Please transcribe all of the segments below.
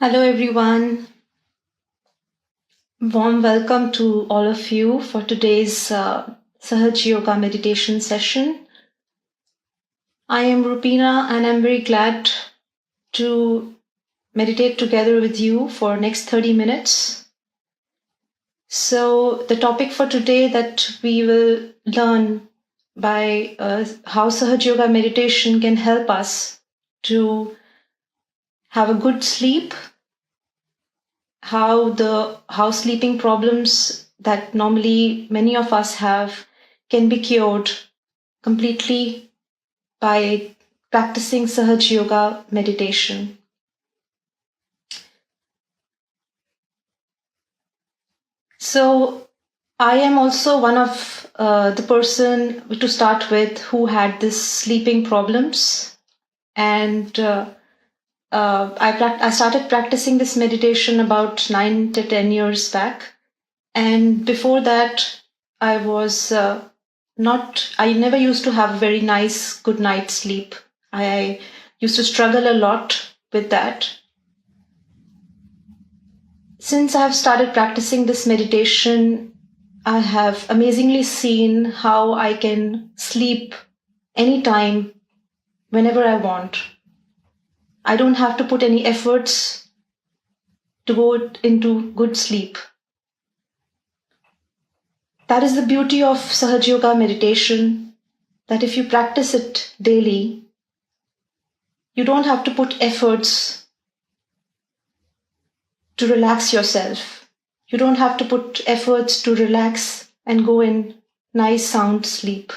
Hello, everyone. Warm welcome to all of you for today's Sahaja Yoga meditation session. I am Rupina and I'm very glad to meditate together with you for next 30 minutes. So the topic for today that we will learn by how Sahaja Yoga meditation can help us to have a good sleep, how sleeping problems that normally many of us have can be cured completely by practicing Sahaja Yoga meditation. So I am also one of the person to start with who had this sleeping problems, and I started practicing this meditation about 9 to 10 years back. And before that, I was I never used to have a very nice good night's sleep. I used to struggle a lot with that. Since I have started practicing this meditation, I have amazingly seen how I can sleep anytime, whenever I want. I don't have to put any efforts to go into good sleep. That is the beauty of Sahaja Yoga meditation, that if you practice it daily, you don't have to put efforts to relax yourself. You don't have to put efforts to relax and go in nice sound sleep.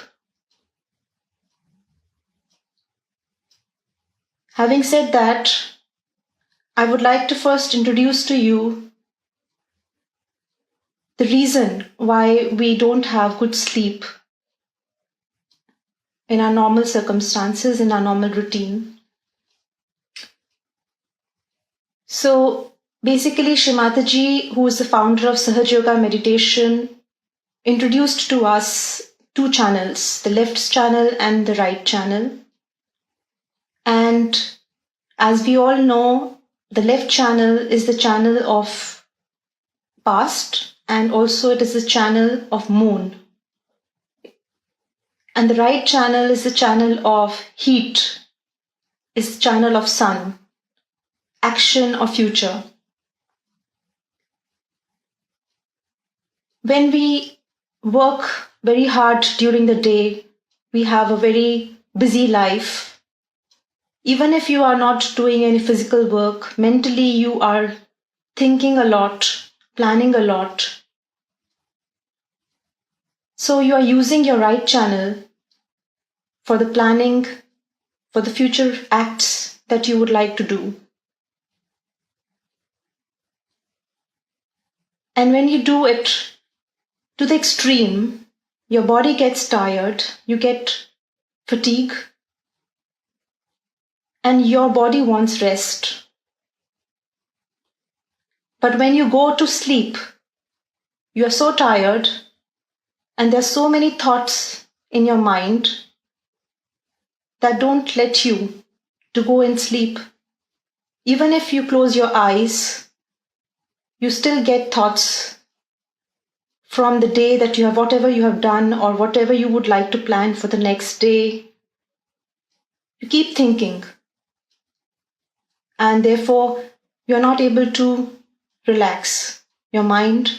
Having said that, I would like to first introduce to you the reason why we don't have good sleep in our normal circumstances, in our normal routine. So basically, Shrimataji, who is the founder of Sahaja Yoga meditation, introduced to us two channels, the left channel and the right channel. And as we all know, the left channel is the channel of past, and also it is the channel of moon. And the right channel is the channel of heat, is the channel of sun, action or future. When we work very hard during the day, we have a very busy life. Even if you are not doing any physical work, mentally you are thinking a lot, planning a lot. So you are using your right channel for the planning, for the future acts that you would like to do. And when you do it to the extreme, your body gets tired, you get fatigue, and your body wants rest. But when you go to sleep, you are so tired and there are so many thoughts in your mind that don't let you to go and sleep. Even if you close your eyes, you still get thoughts from the day that you have, whatever you have done or whatever you would like to plan for the next day. You keep thinking, and therefore you are not able to relax your mind.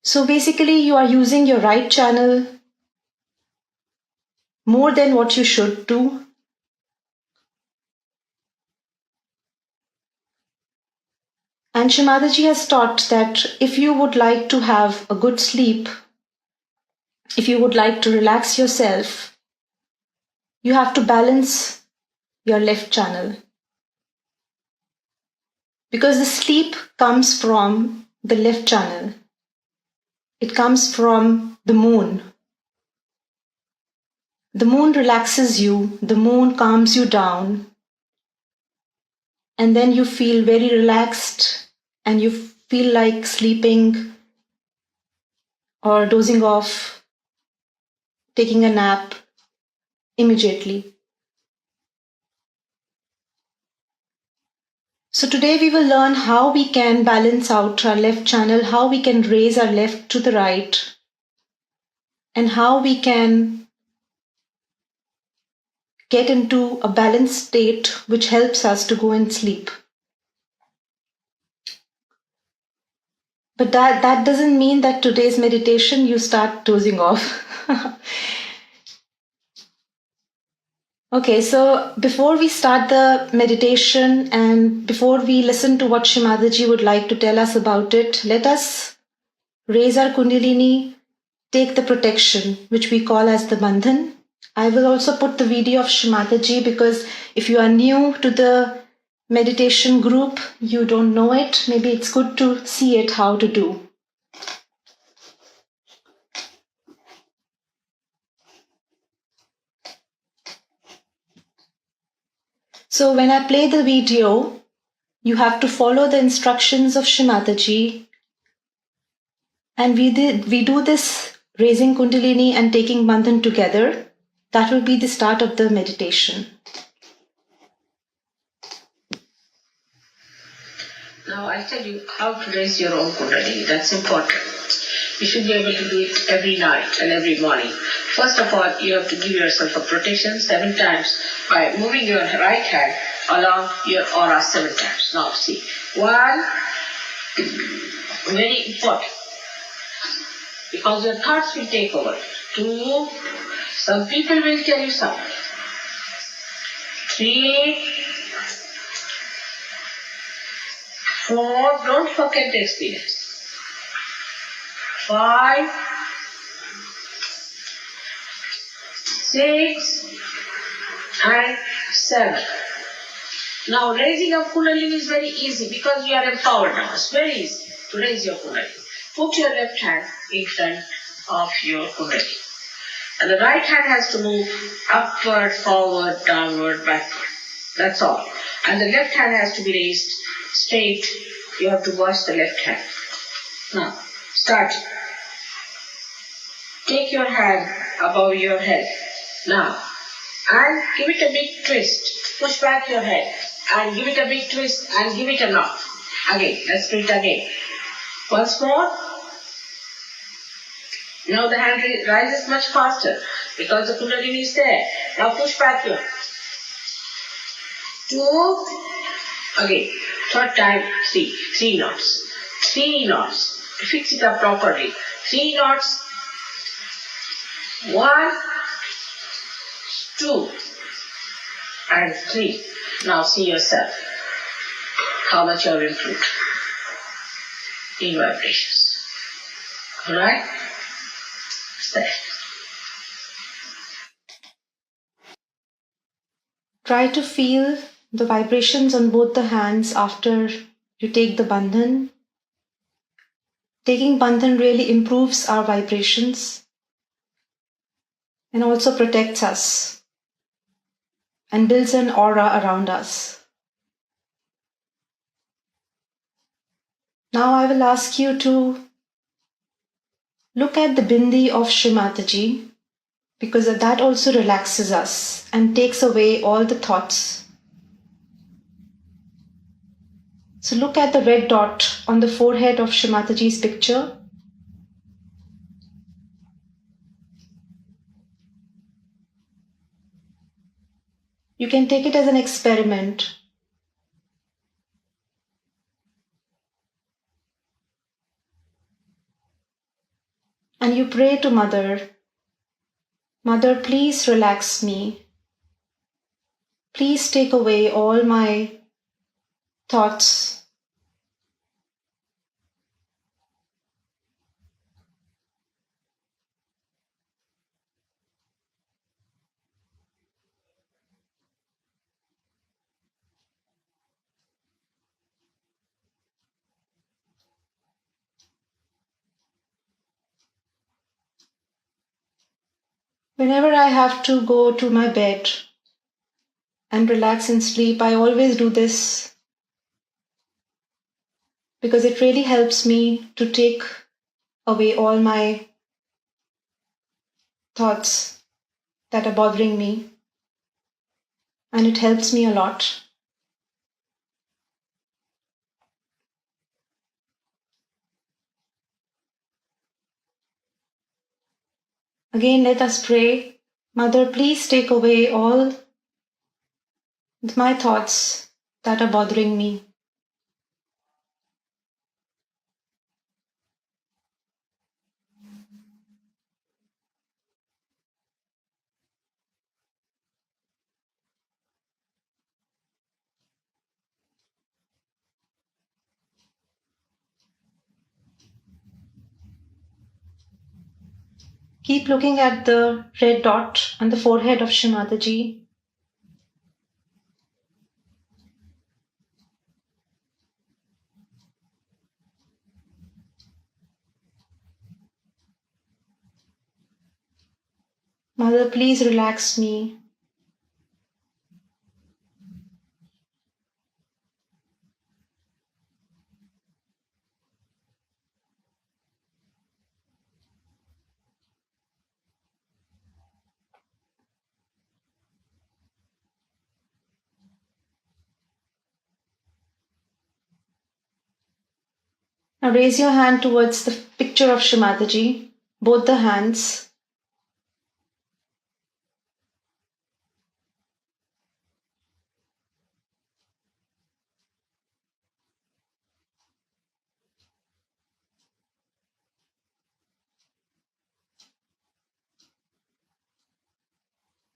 So basically, you are using your right channel more than what you should do. And Shrimadaji has taught that if you would like to have a good sleep, if you would like to relax yourself, you have to balance your left channel. Because the sleep comes from the left channel. It comes from the moon. The moon relaxes you, the moon calms you down, and then you feel very relaxed and you feel like sleeping or dozing off, taking a nap immediately. So today we will learn how we can balance out our left channel, how we can raise our left to the right, and how we can get into a balanced state which helps us to go and sleep. But that doesn't mean that today's meditation you start dozing off. Okay, so before we start the meditation and before we listen to what Shimadaji would like to tell us about it, let us raise our Kundalini, take the protection, which we call as the Bandhan. I will also put the video of Shimadaji because if you are new to the meditation group, you don't know it, maybe it's good to see it how to do. So when I play the video, you have to follow the instructions of Shimadaji. And we do this raising Kundalini and taking Bandhan together. That will be the start of the meditation. Now I'll tell you how to raise your own Kundalini. That's important. You should be able to do it every night and every morning. First of all, you have to give yourself a protection 7 times by moving your right hand along your aura 7 times. Now see, 1, very important, because your thoughts will take over. 2, some people will tell you something. 3, 4, don't forget the experience. 5, 6, and 7. Now raising of Kundalini is very easy because you are empowered now. It's very easy to raise your Kundalini. Put your left hand in front of your Kundalini. And the right hand has to move upward, forward, downward, backward. That's all. And the left hand has to be raised straight. You have to watch the left hand. Now, start. Take your hand above your head. Now, and give it a big twist. Push back your head. And give it a big twist and give it a knock. Again, let's do it again. Once more. Now the hand rises much faster because the Kundalini is there. Now push back your 2. Again, third time 3. 3 knots. 3 knots. Fix it up properly. 3 knots. 1, 2, and 3. Now see yourself how much you have improved in vibrations. Alright? There. Try to feel the vibrations on both the hands after you take the Bandhan. Taking Bandhan really improves our vibrations and also protects us and builds an aura around us. Now I will ask you to look at the bindi of Shrimataji because that also relaxes us and takes away all the thoughts. So look at the red dot on the forehead of Shrimataji's picture. You can take it as an experiment. And you pray to Mother, Mother, please relax me. Please take away all my thoughts. Whenever I have to go to my bed and relax and sleep, I always do this because it really helps me to take away all my thoughts that are bothering me, and it helps me a lot. Again, let us pray. Mother, please take away all my thoughts that are bothering me. Keep looking at the red dot on the forehead of Shrimataji. Mother, please relax me. Now raise your hand towards the picture of Shrimataji, both the hands.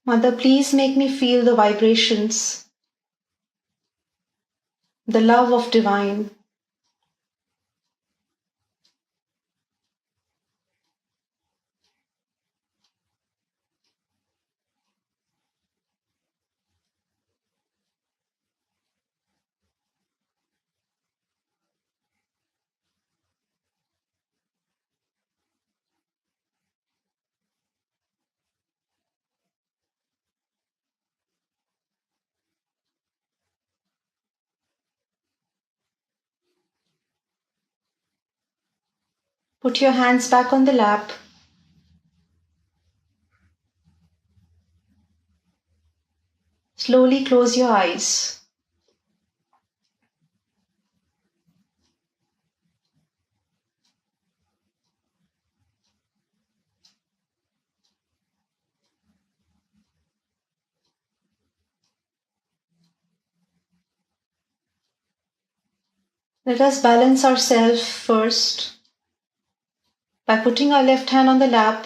Mother, please make me feel the vibrations, the love of divine. Put your hands back on the lap. Slowly close your eyes. Let us balance ourselves first by putting our left hand on the lap,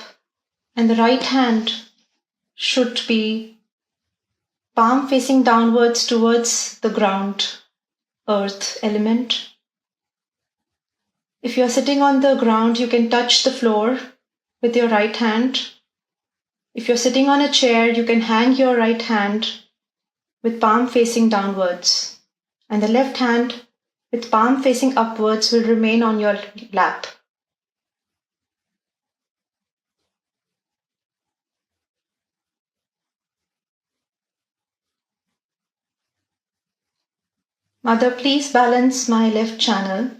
and the right hand should be palm facing downwards towards the ground, earth element. If you are sitting on the ground, you can touch the floor with your right hand. If you're sitting on a chair, you can hang your right hand with palm facing downwards, and the left hand with palm facing upwards will remain on your lap. Mother, please balance my left channel.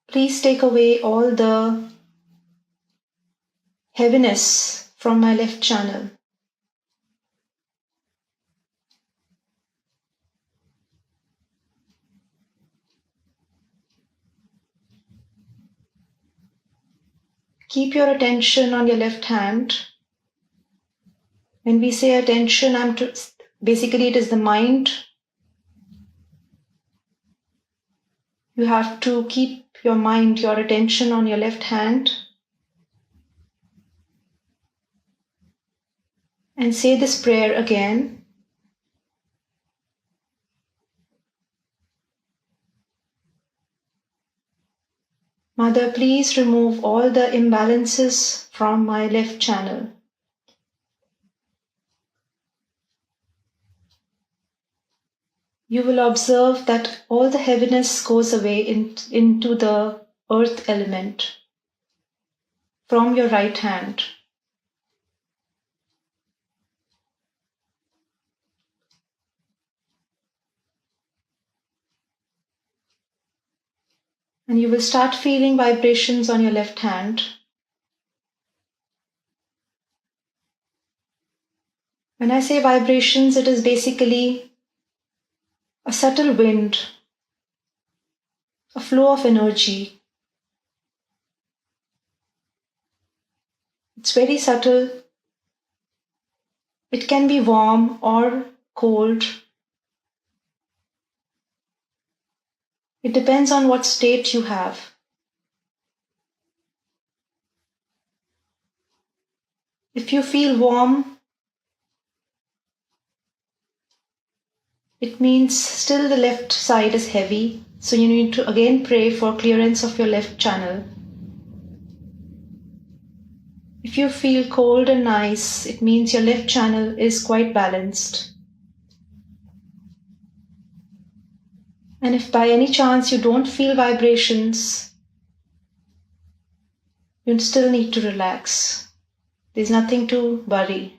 Please take away all the heaviness from my left channel. Keep your attention on your left hand. When we say attention, basically it is the mind. You have to keep your mind, your attention on your left hand, and say this prayer again. Mother, please remove all the imbalances from my left channel. You will observe that all the heaviness goes away into the earth element from your right hand. And you will start feeling vibrations on your left hand. When I say vibrations, it is basically a subtle wind a flow of energy. It's very subtle. It can be warm or cold. It depends on what state you have. If you feel warm, it means still the left side is heavy, so you need to again pray for clearance of your left channel. If you feel cold and nice, it means your left channel is quite balanced. And if by any chance you don't feel vibrations, you still need to relax. There's nothing to worry.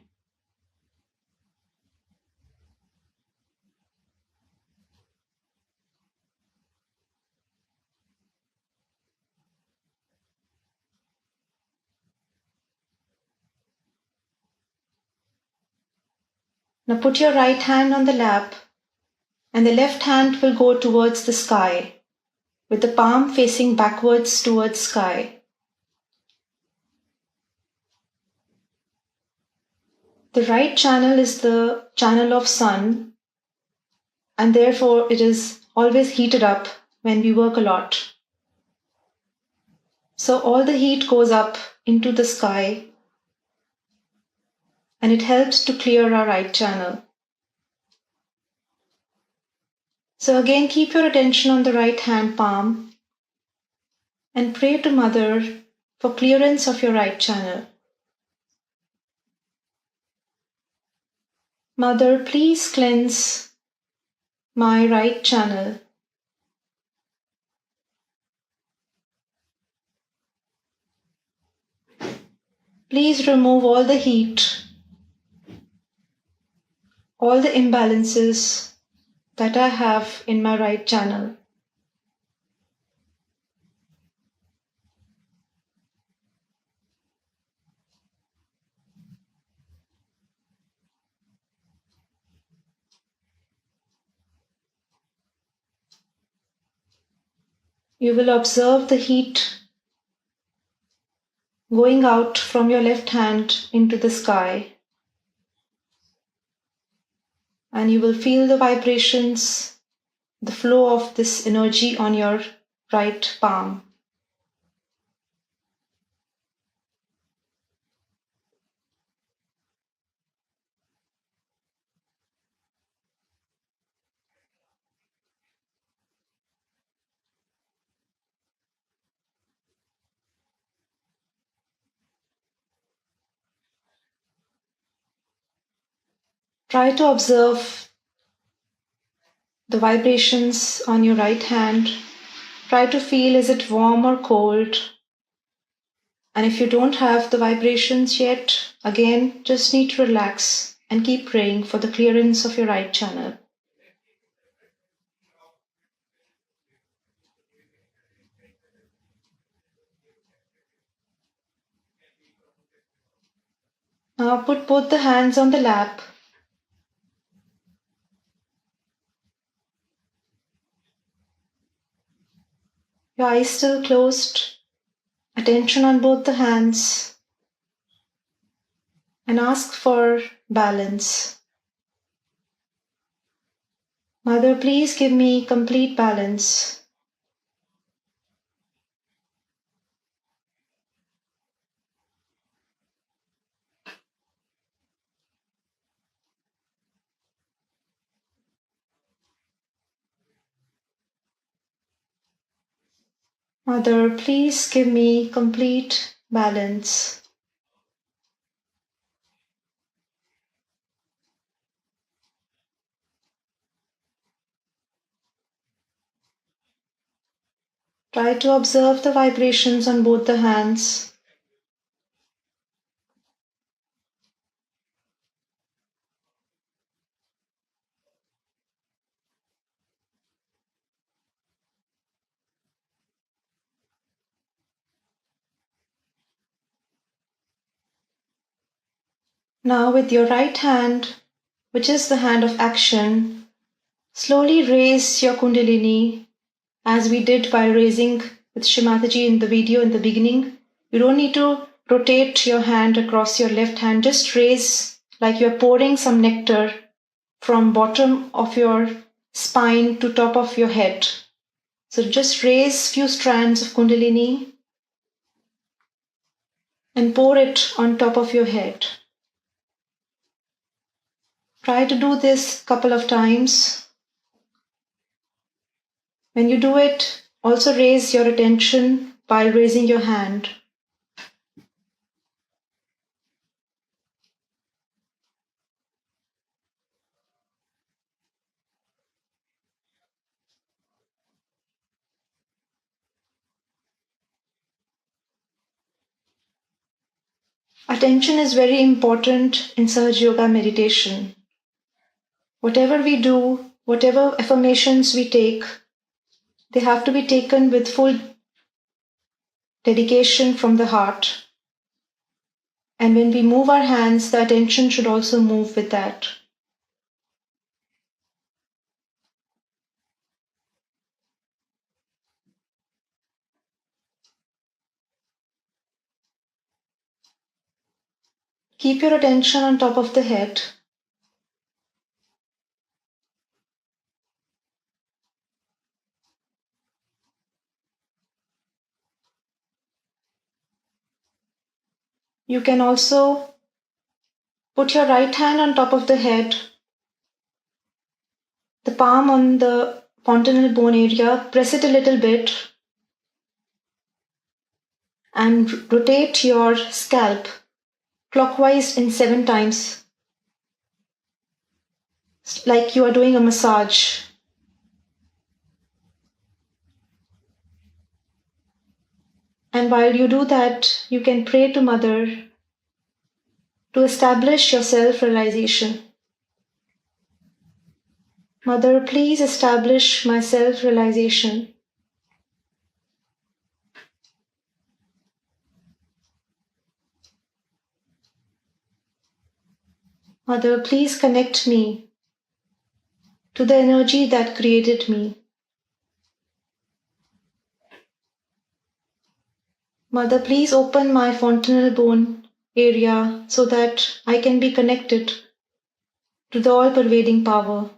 Now put your right hand on the lap, and the left hand will go towards the sky, with the palm facing backwards towards sky. The right channel is the channel of sun, and therefore it is always heated up when we work a lot. So all the heat goes up into the sky, and it helps to clear our right channel. So again, keep your attention on the right hand palm and pray to Mother for clearance of your right channel. Mother, please cleanse my right channel. Please remove all the heat, all the imbalances that I have in my right channel. You will observe the heat going out from your left hand into the sky, and you will feel the vibrations, the flow of this energy on your right palm. Try to observe the vibrations on your right hand. Try to feel, is it warm or cold? And if you don't have the vibrations yet, again, just need to relax and keep praying for the clearance of your right channel. Now put both the hands on the lap. Your eyes still closed. Attention on both the hands. And ask for balance. Mother, please give me complete balance. Mother, please give me complete balance. Try to observe the vibrations on both the hands. Now with your right hand, which is the hand of action, slowly raise your Kundalini as we did by raising with Shimataji in the video in the beginning. You don't need to rotate your hand across your left hand. Just raise like you're pouring some nectar from bottom of your spine to top of your head. So just raise few strands of Kundalini and pour it on top of your head. Try to do this couple of times. When you do it, also raise your attention by raising your hand. Attention is very important in Sahaja Yoga meditation. Whatever we do, whatever affirmations we take, they have to be taken with full dedication from the heart. And when we move our hands, the attention should also move with that. Keep your attention on top of the head. You can also put your right hand on top of the head, the palm on the fontanel bone area, press it a little bit, and rotate your scalp clockwise in 7 times, like you are doing a massage. And while you do that, you can pray to Mother to establish your self-realization. Mother, please establish my self-realization. Mother, please connect me to the energy that created me. Mother, please open my fontanel bone area so that I can be connected to the all-pervading power.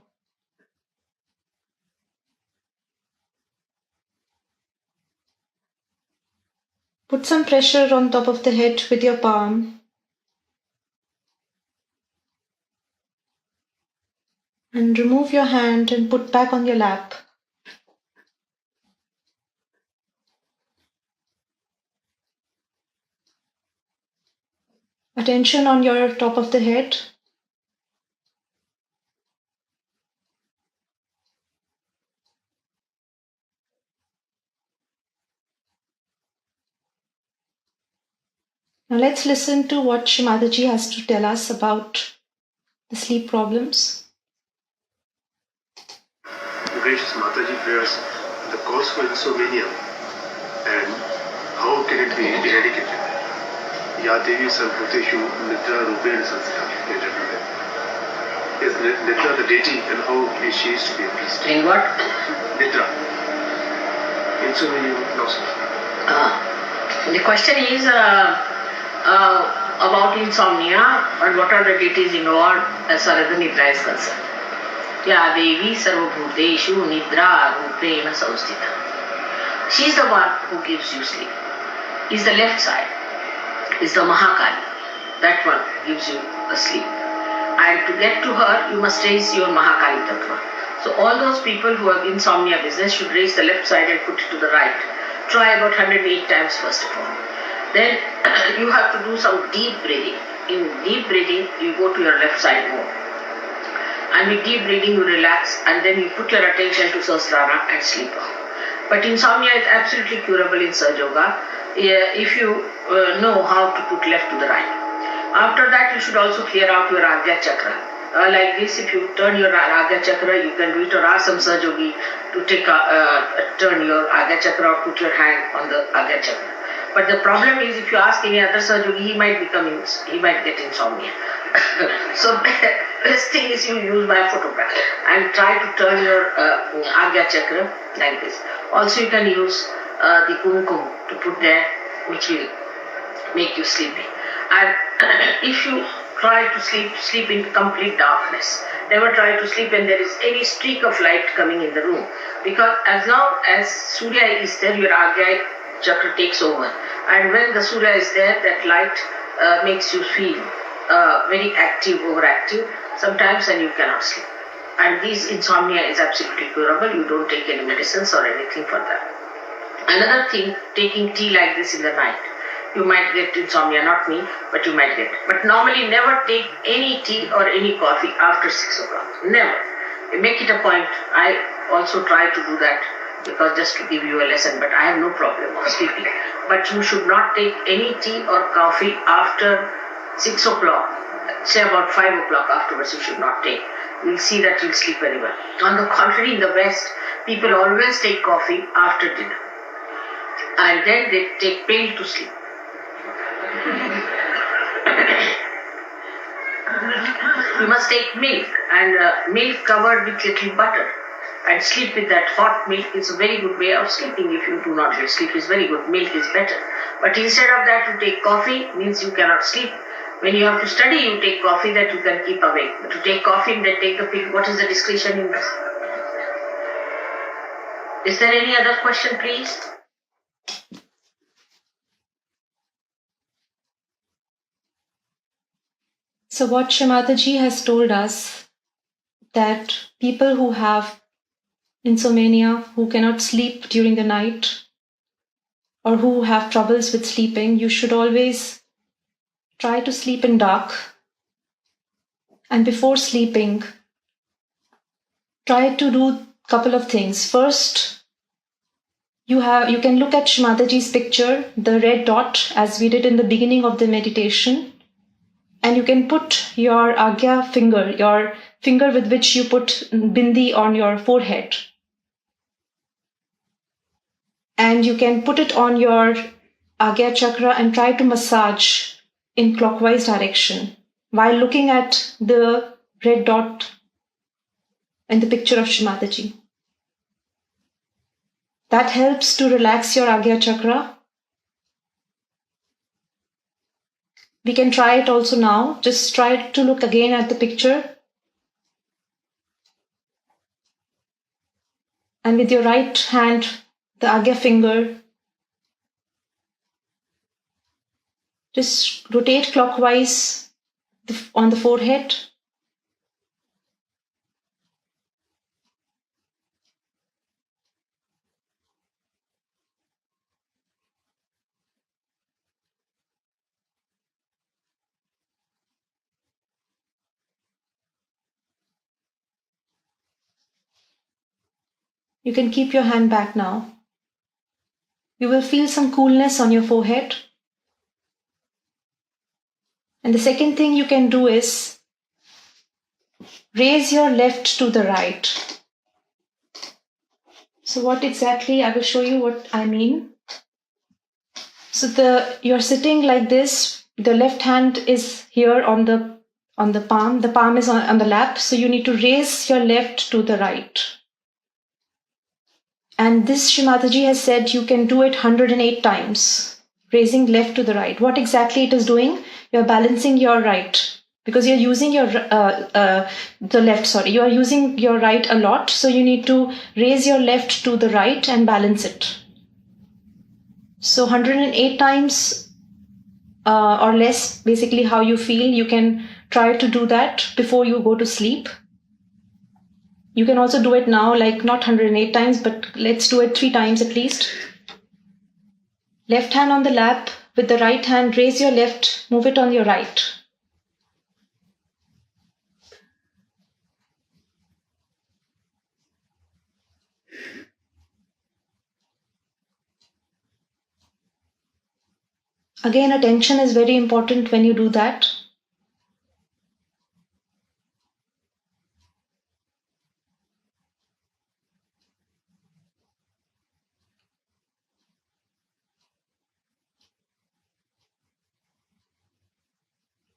Put some pressure on top of the head with your palm. And remove your hand and put back on your lap. Attention on your top of the head. Now let's listen to what Shimataji has to tell us about the sleep problems. Gracious Mataji prayers, the cause for insomnia and how can it be eradicated? Ya Devi Sarvbhuteshu Nidra Rupen Sanstha. Is Nidra the deity and how is she to be appeased? In what? Nidra. Insomnia loss. The question is about insomnia and what are the deities involved as far as the Nidra is concerned. Ya Devi Sarvabhuteshu Nidra Rupena Samstita. She is the one who gives you sleep. Is the left side. Is the Mahakali. That one gives you a sleep. And to get to her, you must raise your Mahakali Tattva. So all those people who have insomnia business should raise the left side and put it to the right. Try about 108 times first of all. Then you have to do some deep breathing. In deep breathing, you go to your left side more. And with deep breathing, you relax and then you put your attention to Sahasrara and sleep off. But insomnia is absolutely curable in Sahaja Yoga if you know how to put left to the right. After that, you should also clear out your Agya Chakra. Like this, if you turn your Agya Chakra, you can do it, or ask some Sahaja Yogi to turn your Agya Chakra or put your hand on the Agya Chakra. But the problem is, if you ask any other surgery, he might get insomnia. So best thing is you use my photograph and try to turn your Agya chakra like this. Also, you can use the kumkum to put there, which will make you sleepy. And if you try to sleep in complete darkness. Never try to sleep when there is any streak of light coming in the room. Because as long as Surya is there, your Agya chakra takes over. And when the Surya is there, that light makes you feel very active, overactive sometimes, and you cannot sleep. And this insomnia is absolutely curable. You don't take any medicines or anything for that. Another thing, taking tea like this in the night. You might get insomnia, not me, but you might get. But normally never take any tea or any coffee after 6 o'clock. Never. You make it a point. I also try to do that because just to give you a lesson, but I have no problem of sleeping. But you should not take any tea or coffee after 6 o'clock. Say about 5 o'clock afterwards you should not take. You'll see that you'll sleep very well. On the contrary, in the West, people always take coffee after dinner. And then they take pill to sleep. You must take milk, and milk covered with little butter, and sleep with that hot milk. Is a very good way of sleeping. If you do not get sleep, is very good. Milk is better. But instead of that, you take coffee, means you cannot sleep. When you have to study, you take coffee that you can keep awake. But to take coffee and then take the pill, what is the discretion in this? Is there any other question, please? So what Shrimataji has told us, that people who have insomnia, who cannot sleep during the night, or who have troubles with sleeping, you should always try to sleep in dark. And before sleeping, try to do a couple of things. First, you can look at Shrimataji's picture, the red dot, as we did in the beginning of the meditation. And you can put your Agya finger, your finger with which you put bindi on your forehead. And you can put it on your Agya chakra and try to massage in clockwise direction while looking at the red dot in the picture of Shrimataji. That helps to relax your Agya chakra. We can try it also now. Just try to look again at the picture. And with your right hand, the Agya finger, just rotate clockwise on the forehead. You can keep your hand back now. You will feel some coolness on your forehead. And the second thing you can do is raise your left to the right. So what exactly, I will show you what I mean. So you're sitting like this, the left hand is here on the palm, the palm is on the lap, so you need to raise your left to the right. And this Shrimataji has said you can do it 108 times, raising left to the right. What exactly it is doing? You're balancing your right, because you're using your you are using your right a lot, so you need to raise your left to the right and balance it. So 108 times or less, basically how you feel, you can try to do that before you go to sleep. You can also do it now, like not 108 times, but let's do it 3 times at least. Left hand on the lap, with the right hand, raise your left, move it on your right. Again, attention is very important when you do that.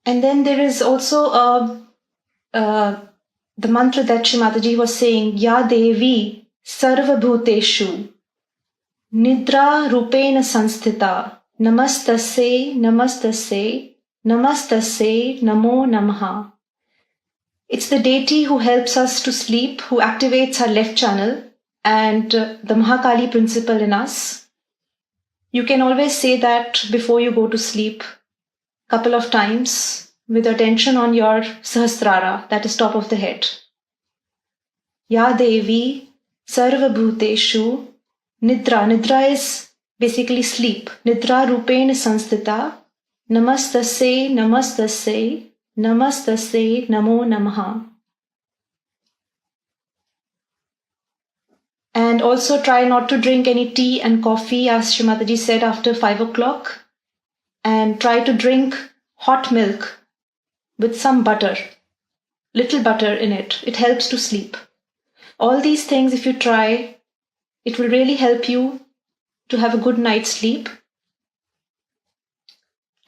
And then there is also the mantra that Shri Mataji was saying, Ya Devi Sarva Bhuteshu Nidra Rupena Sanstita Namastase Namastase Namastase Namo Namaha. It's the deity who helps us to sleep, who activates our left channel and the Mahakali principle in us. You can always say that before you go to sleep, couple of times with attention on your Sahasrara, that is top of the head. Ya Devi Sarva Bhuteshu Nidra. Nidra is basically sleep. Nidra Rupena Sanstita Namastase Namastase Namastase Namo Namaha. And also try not to drink any tea and coffee, as Shri Mataji said, after 5 o'clock. And try to drink hot milk with some butter, little butter in it. It helps to sleep. All these things, if you try, it will really help you to have a good night's sleep.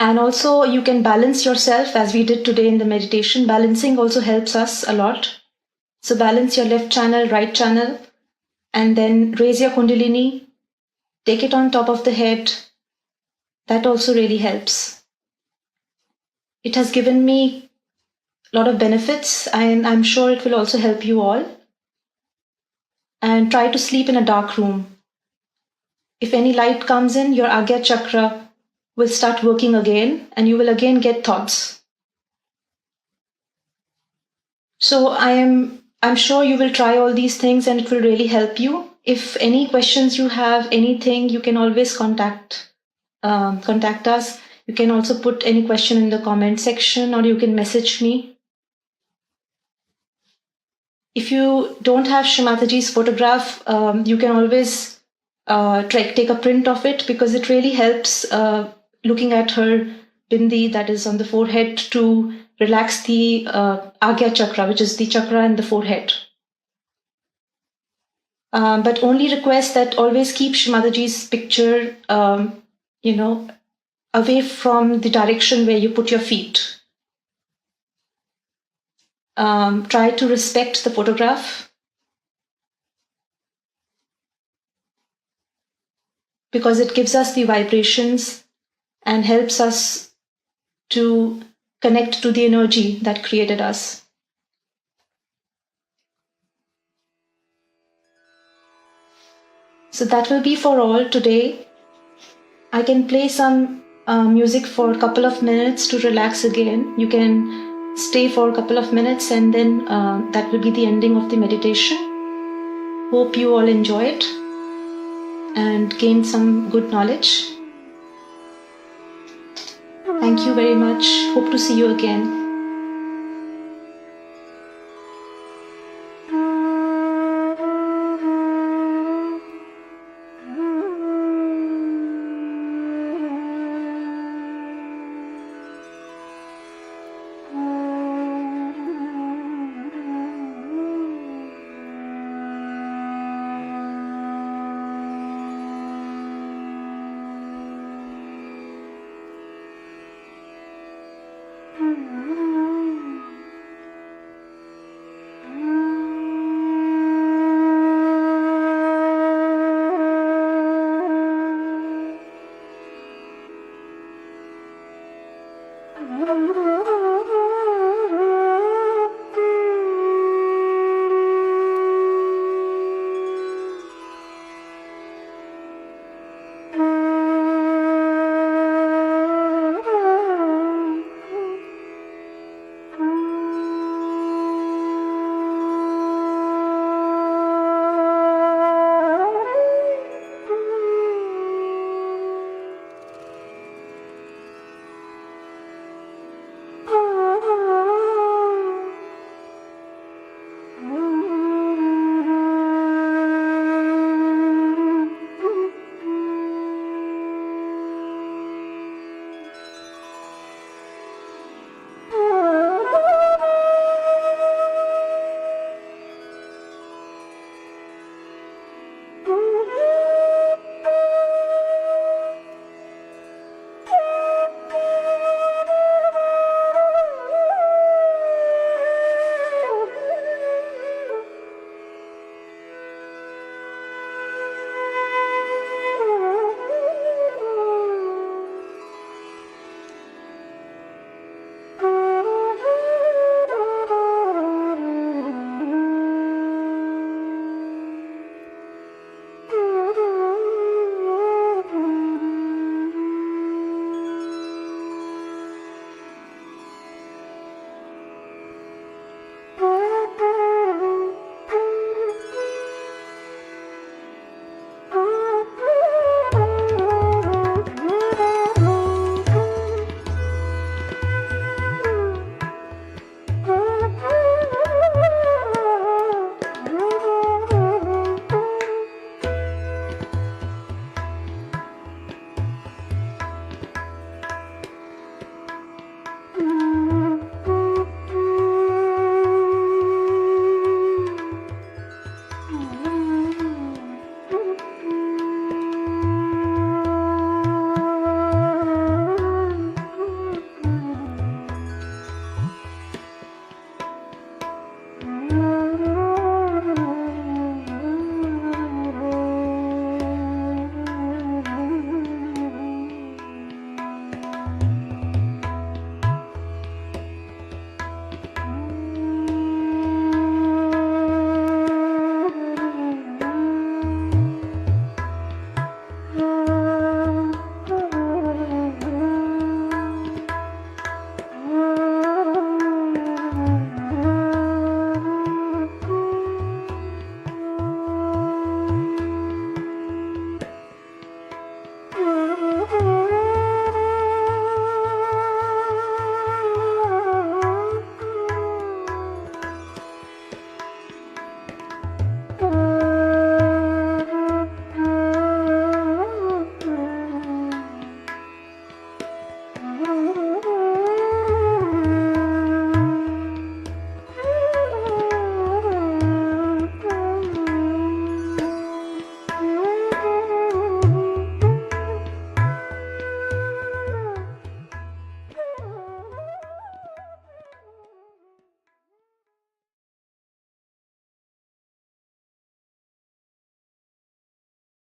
And also you can balance yourself as we did today in the meditation. Balancing also helps us a lot. So balance your left channel, right channel, and then raise your Kundalini, take it on top of the head. That also really helps. It has given me a lot of benefits, and I'm sure it will also help you all. And try to sleep in a dark room. If any light comes in, your Agya Chakra will start working again, and you will again get thoughts. So I'm sure you will try all these things and it will really help you. If any questions you have, anything, you can always contact us. You can also put any question in the comment section, or you can message me. If you don't have Shri Mataji's photograph, you can always take a print of it, because it really helps looking at her bindi, that is on the forehead, to relax the Agya Chakra, which is the chakra in the forehead. But only request that always keep Shri Mataji's picture, away from the direction where you put your feet. Try to respect the photograph, because it gives us the vibrations and helps us to connect to the energy that created us. So that will be for all today. I can play some music for a couple of minutes to relax again. You can stay for a couple of minutes, and then that will be the ending of the meditation. Hope you all enjoy it and gain some good knowledge. Thank you very much. Hope to see you again.